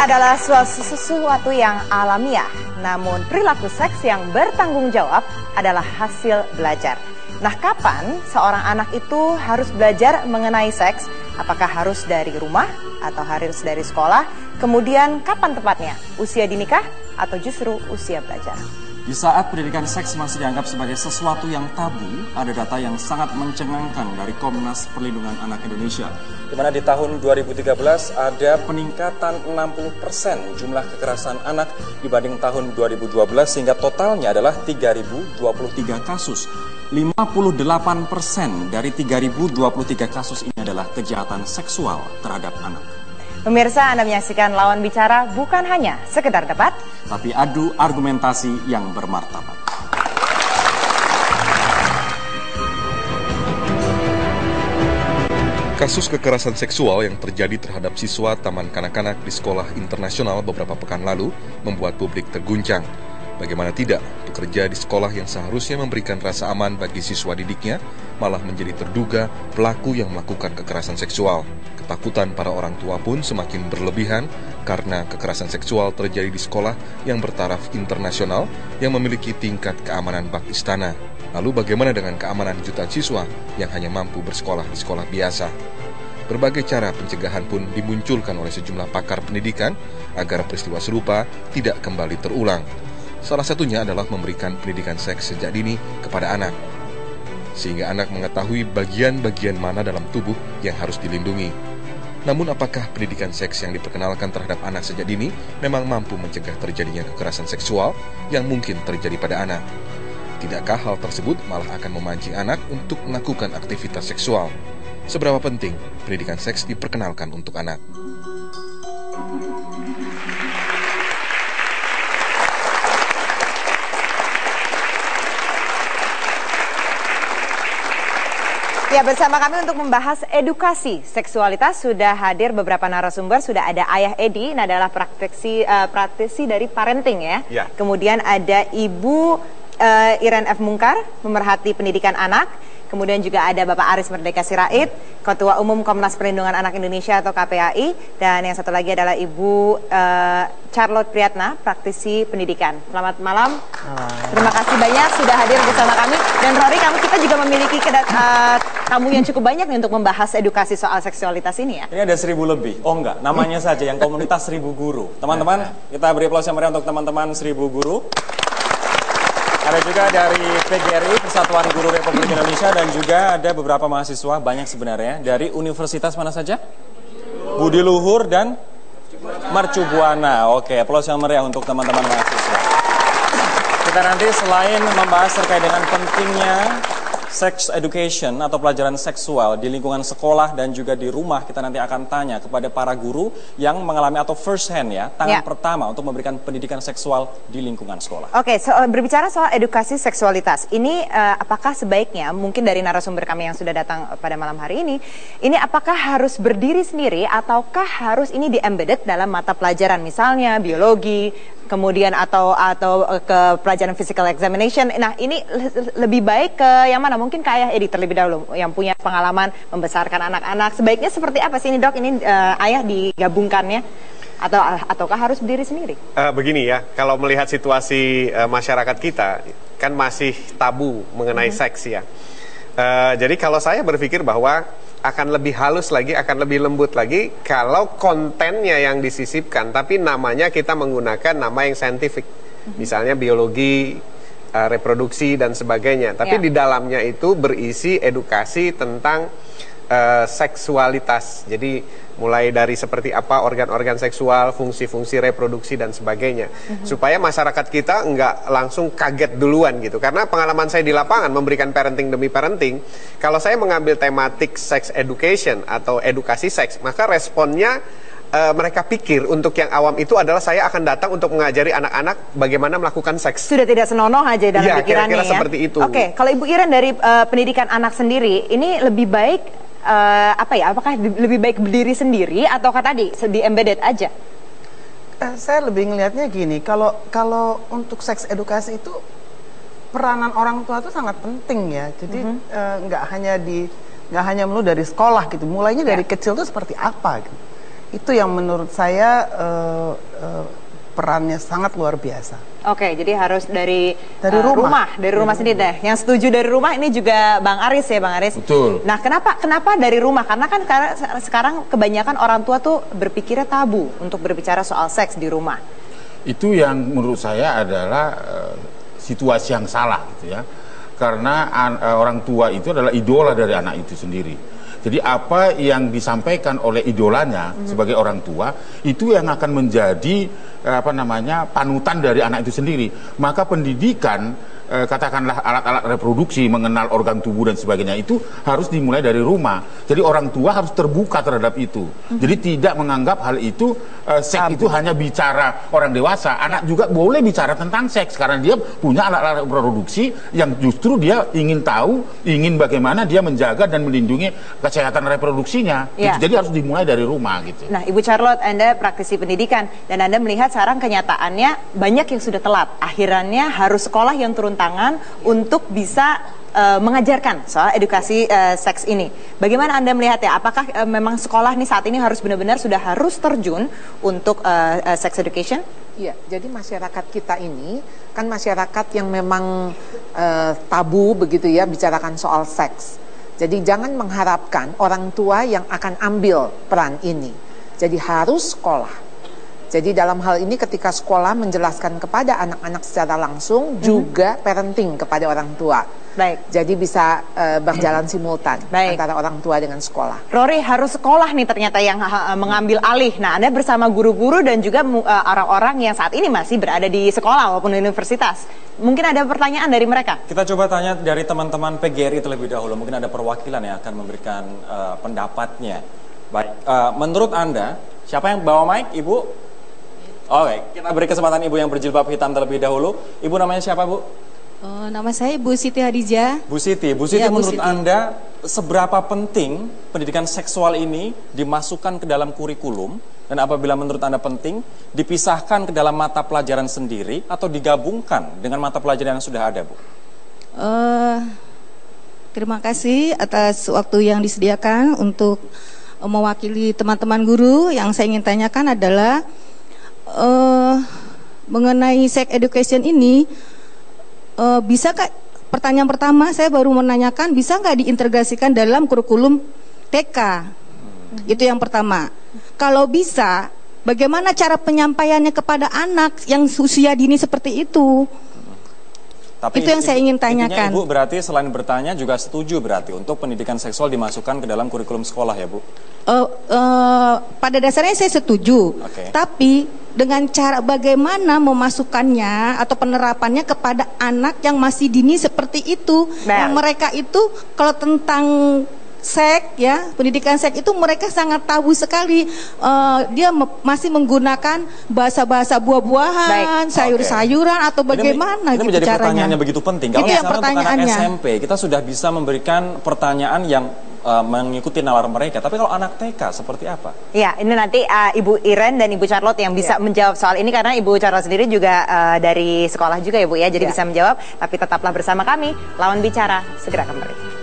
adalah sesuatu yang alamiah, namun perilaku seks yang bertanggung jawab adalah hasil belajar. Nah, kapan seorang anak itu harus belajar mengenai seks? Apakah harus dari rumah atau harus dari sekolah? Kemudian kapan tepatnya? Usia dinikah atau justru usia belajar? Di saat pendidikan seks masih dianggap sebagai sesuatu yang tabu, ada data yang sangat mencengangkan dari Komnas Perlindungan Anak Indonesia, di mana di tahun 2013 ada peningkatan 60% jumlah kekerasan anak dibanding tahun 2012, sehingga totalnya adalah 3.023 kasus. 58% dari 3.023 kasus ini adalah kejahatan seksual terhadap anak. Pemirsa, Anda menyaksikan Lawan Bicara bukan hanya sekedar debat, tapi adu argumentasi yang bermartabat. Kasus kekerasan seksual yang terjadi terhadap siswa Taman Kanak-kanak di sekolah internasional beberapa pekan lalu membuat publik terguncang. Bagaimana tidak, pekerja di sekolah yang seharusnya memberikan rasa aman bagi siswa didiknya malah menjadi terduga pelaku yang melakukan kekerasan seksual. Ketakutan para orang tua pun semakin berlebihan karena kekerasan seksual terjadi di sekolah yang bertaraf internasional yang memiliki tingkat keamanan bak istana. Lalu bagaimana dengan keamanan jutaan siswa yang hanya mampu bersekolah di sekolah biasa? Berbagai cara pencegahan pun dimunculkan oleh sejumlah pakar pendidikan agar peristiwa serupa tidak kembali terulang. Salah satunya adalah memberikan pendidikan seks sejak dini kepada anak, sehingga anak mengetahui bagian-bagian mana dalam tubuh yang harus dilindungi. Namun apakah pendidikan seks yang diperkenalkan terhadap anak sejak dini memang mampu mencegah terjadinya kekerasan seksual yang mungkin terjadi pada anak? Tidakkah hal tersebut malah akan memancing anak untuk melakukan aktivitas seksual? Seberapa penting pendidikan seks diperkenalkan untuk anak? Ya, bersama kami untuk membahas edukasi seksualitas sudah hadir beberapa narasumber. Sudah ada Ayah Edi, ini adalah praktisi dari parenting ya. Kemudian ada Ibu Iren F. Mungkar, pemerhati pendidikan anak. Kemudian juga ada Bapak Aris Merdeka Sirait, Ketua Umum Komnas Perlindungan Anak Indonesia atau KPAI. Dan yang satu lagi adalah Ibu Charlotte Priyatna, praktisi pendidikan. Selamat malam. Terima kasih banyak sudah hadir bersama kami. Dan Rory, kita juga memiliki tamu yang cukup banyak nih untuk membahas edukasi soal seksualitas ini ya. Ini ada 1.000 lebih. Oh enggak, namanya saja yang komunitas 1.000 guru. Teman-teman, kita beri aplaus yang meriah untuk teman-teman 1.000 guru. Ada juga dari PGRI, Persatuan Guru Republik Indonesia, dan juga ada beberapa mahasiswa, banyak sebenarnya, dari universitas mana saja? Budi Luhur dan Mercu Buana. Oke, aplaus yang meriah untuk teman-teman mahasiswa. Kita nanti selain membahas terkait dengan pentingnya sex education atau pelajaran seksual di lingkungan sekolah dan juga di rumah, kita nanti akan tanya kepada para guru yang mengalami atau first hand ya, tangan pertama untuk memberikan pendidikan seksual di lingkungan sekolah. Oke, berbicara soal edukasi seksualitas, ini apakah sebaiknya, mungkin dari narasumber kami yang sudah datang pada malam hari ini apakah harus berdiri sendiri ataukah harus ini di-embedded dalam mata pelajaran, misalnya biologi, kemudian atau ke pelajaran physical examination. Nah, ini lebih baik ke yang mana? Mungkin ke Ayah Edi terlebih dahulu, yang punya pengalaman membesarkan anak-anak. Sebaiknya seperti apa sih ini, Dok? Ini Ayah digabungkannya ataukah harus berdiri sendiri? Begini ya, kalau melihat situasi masyarakat kita kan masih tabu mengenai seks ya. Jadi kalau saya berpikir bahwa akan lebih halus lagi, akan lebih lembut lagi kalau kontennya yang disisipkan, tapi namanya kita menggunakan nama yang saintifik, misalnya biologi, reproduksi dan sebagainya. Tapi di dalamnya itu berisi edukasi tentang seksualitas. Jadi mulai dari seperti apa organ-organ seksual, fungsi-fungsi reproduksi dan sebagainya. Supaya masyarakat kita nggak langsung kaget duluan gitu. Karena pengalaman saya di lapangan memberikan parenting demi parenting, kalau saya mengambil tematik sex education atau edukasi seks, maka responnya mereka pikir untuk yang awam itu adalah saya akan datang untuk mengajari anak-anak bagaimana melakukan seks. Sudah tidak senonoh aja dalam pikirannya kira-kira seperti itu. Oke, kalau Ibu Iren dari pendidikan anak sendiri, ini lebih baik apakah lebih baik berdiri sendiri ataukah tadi di-embedded aja? Saya lebih ngelihatnya gini, kalau untuk seks edukasi itu peranan orang tua itu sangat penting ya. Jadi nggak hanya melulu dari sekolah gitu. Mulainya dari kecil tuh seperti apa gitu. Itu yang menurut saya perannya sangat luar biasa. Oke, jadi harus dari rumah. Dari rumah sendiri deh. Yang setuju dari rumah ini juga Bang Aris ya, Bang Aris. Betul. Nah, kenapa dari rumah? Karena kan sekarang kebanyakan orang tua tuh berpikirnya tabu untuk berbicara soal seks di rumah. Itu yang menurut saya adalah situasi yang salah gitu ya. Karena orang tua itu adalah idola dari anak itu sendiri. Jadi apa yang disampaikan oleh idolanya sebagai orang tua itu yang akan menjadi panutan dari anak itu sendiri. Maka pendidikan katakanlah alat-alat reproduksi, mengenal organ tubuh dan sebagainya itu harus dimulai dari rumah. Jadi orang tua harus terbuka terhadap itu. Jadi tidak menganggap hal itu seks itu hanya bicara orang dewasa. Anak juga boleh bicara tentang seks karena dia punya alat-alat reproduksi yang justru dia ingin tahu, ingin bagaimana dia menjaga dan melindungi kesehatan reproduksinya. Ya. Gitu. Jadi harus dimulai dari rumah gitu. Nah, Ibu Charlotte, Anda praktisi pendidikan dan Anda melihat sekarang kenyataannya banyak yang sudah telat. Akhirnya harus sekolah yang turun tangan untuk bisa mengajarkan soal edukasi seks ini. Bagaimana Anda melihat ya? Apakah memang sekolah nih saat ini harus benar-benar sudah harus terjun untuk sex education? Iya, jadi masyarakat kita ini kan masyarakat yang memang tabu begitu ya bicarakan soal seks. Jadi jangan mengharapkan orang tua yang akan ambil peran ini. Jadi harus sekolah. Jadi dalam hal ini ketika sekolah menjelaskan kepada anak-anak secara langsung juga parenting kepada orang tua. Baik. Jadi bisa berjalan simultan antara orang tua dengan sekolah. Rory, harus sekolah nih ternyata yang mengambil alih. Nah, Anda bersama guru-guru dan juga orang-orang yang saat ini masih berada di sekolah maupun universitas. Mungkin ada pertanyaan dari mereka. Kita coba tanya dari teman-teman PGRI terlebih dahulu. Mungkin ada perwakilan yang akan memberikan pendapatnya. Baik, menurut Anda, siapa yang bawa mic, Ibu? Oke, kita beri kesempatan Ibu yang berjilbab hitam terlebih dahulu. Ibu namanya siapa, Bu? Nama saya Bu Siti Hadijah. Bu Siti, menurut Anda seberapa penting pendidikan seksual ini dimasukkan ke dalam kurikulum? Dan apabila menurut Anda penting, dipisahkan ke dalam mata pelajaran sendiri atau digabungkan dengan mata pelajaran yang sudah ada, Bu? Terima kasih atas waktu yang disediakan untuk mewakili teman-teman guru. Yang saya ingin tanyakan adalah mengenai sex education ini, bisa Kak, pertanyaan pertama saya baru menanyakan, bisa nggak diintegrasikan dalam kurikulum TK? Itu yang pertama. Kalau bisa, bagaimana cara penyampaiannya kepada anak yang usia dini seperti itu? Tapi itu yang saya ingin tanyakan. Ibu berarti selain bertanya juga setuju berarti untuk pendidikan seksual dimasukkan ke dalam kurikulum sekolah ya, Bu? Pada dasarnya saya setuju. Tapi dengan cara bagaimana memasukkannya atau penerapannya kepada anak yang masih dini seperti itu, yang mereka itu kalau tentang seks ya, pendidikan seks itu mereka sangat tabu sekali. Dia masih menggunakan bahasa-bahasa buah-buahan, sayur-sayuran atau bagaimana ini gitu menjadi caranya. pertanyaan yang begitu penting. Kalau misalnya untuk anak SMP kita sudah bisa memberikan pertanyaan yang mengikuti nalar mereka. Tapi kalau anak TK seperti apa? Ya, ini nanti Ibu Iren dan Ibu Charlotte yang bisa menjawab soal ini karena Ibu Charlotte sendiri juga dari sekolah juga ya Bu ya, jadi bisa menjawab. Tapi tetaplah bersama kami, Lawan Bicara segera kembali.